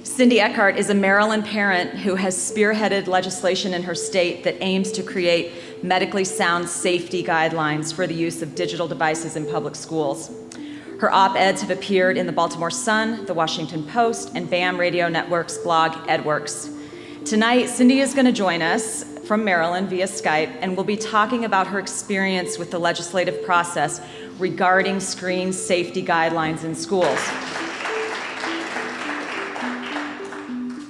Cindy Eckard is a Maryland parent who has spearheaded legislation in her state that aims to create medically sound safety guidelines for the use of digital devices in public schools. Her op-eds have appeared in the Baltimore Sun, the Washington Post, and BAM Radio Network's blog, EdWorks. Tonight, Cindy is going to join us from Maryland via Skype, and we'll be talking about her experience with the legislative process regarding screen safety guidelines in schools.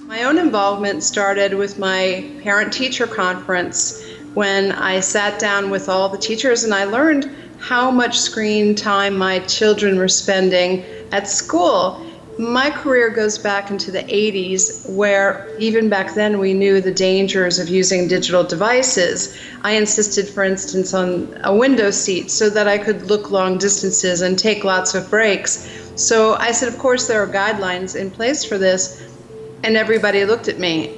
My own involvement started with my parent-teacher conference when I sat down with all the teachers and I learned how much screen time my children were spending at school. My career goes back into the 80s, where even back then we knew the dangers of using digital devices. I insisted, for instance, on a window seat so that I could look long distances and take lots of breaks. So I said, of course, there are guidelines in place for this. And everybody looked at me.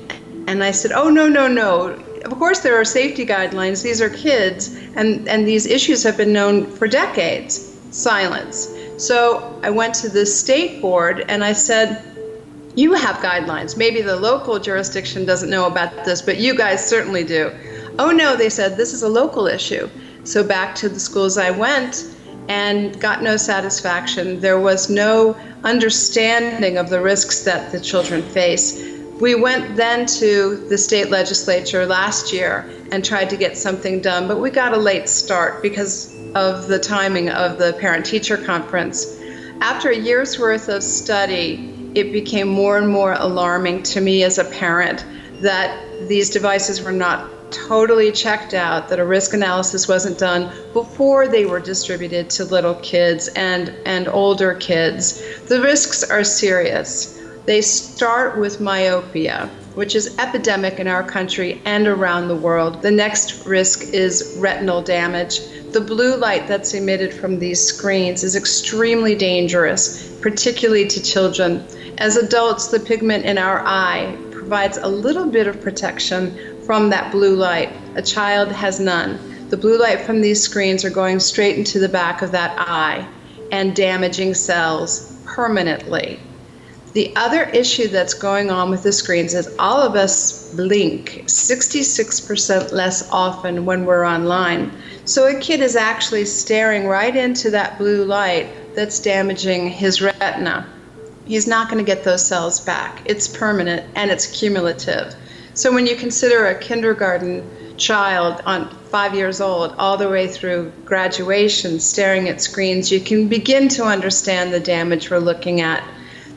And I said, oh, no. Of course, there are safety guidelines. These are kids. And these issues have been known for decades. Silence. So I went to the state board and I said, you have guidelines. Maybe the local jurisdiction doesn't know about this, but you guys certainly do. Oh, no, they said, this is a local issue. So back to the schools I went and got no satisfaction. There was no understanding of the risks that the children face. We went then to the state legislature last year and tried to get something done, but we got a late start because of the timing of the parent-teacher conference. After a year's worth of study, it became more and more alarming to me as a parent that these devices were not totally checked out, that a risk analysis wasn't done before they were distributed to little kids and older kids. The risks are serious. They start with myopia, which is epidemic in our country and around the world. The next risk is retinal damage. The blue light that's emitted from these screens is extremely dangerous, particularly to children. As adults, the pigment in our eye provides a little bit of protection from that blue light. A child has none. The blue light from these screens are going straight into the back of that eye and damaging cells permanently. The other issue that's going on with the screens is all of us blink 66% less often when we're online. So a kid is actually staring right into that blue light that's damaging his retina. He's not going to get those cells back. It's permanent and it's cumulative. So when you consider a kindergarten child on 5 years old all the way through graduation staring at screens, you can begin to understand the damage we're looking at.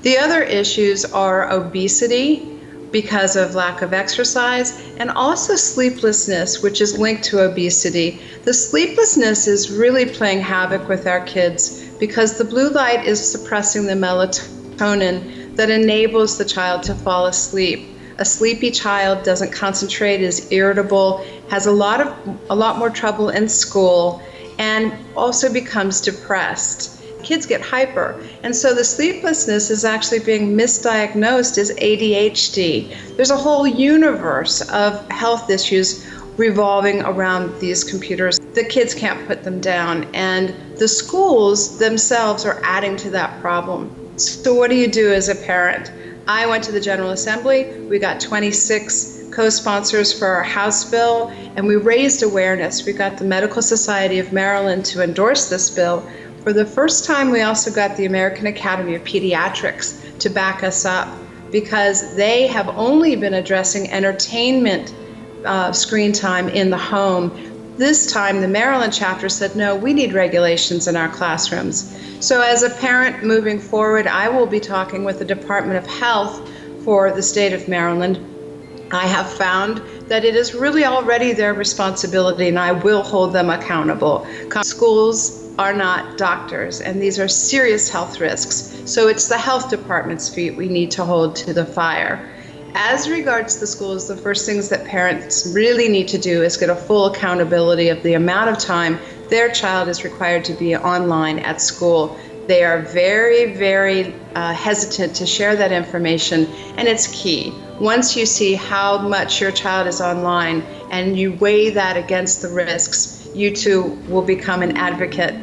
The other issues are obesity because of lack of exercise, and also sleeplessness, which is linked to obesity. The sleeplessness is really playing havoc with our kids because the blue light is suppressing the melatonin that enables the child to fall asleep. A sleepy child doesn't concentrate, is irritable, has a lot more trouble in school, and also becomes depressed. Kids get hyper, and so the sleeplessness is actually being misdiagnosed as ADHD. There's a whole universe of health issues revolving around these computers. The kids can't put them down, and the schools themselves are adding to that problem. So what do you do as a parent? I went to the General Assembly. We got 26 co-sponsors for our House bill, and we raised awareness. We got the Medical Society of Maryland to endorse this bill. For the first time, we also got the American Academy of Pediatrics to back us up because they have only been addressing entertainment screen time in the home. This time, the Maryland chapter said, no, we need regulations in our classrooms. So as a parent moving forward, I will be talking with the Department of Health for the state of Maryland. I have found that it is really already their responsibility, and I will hold them accountable. Schools are not doctors, and these are serious health risks. So it's the health department's feet we need to hold to the fire. As regards the schools, the first things that parents really need to do is get a full accountability of the amount of time their child is required to be online at school. They are very, very hesitant to share that information, and it's key. Once you see how much your child is online and you weigh that against the risks, you too will become an advocate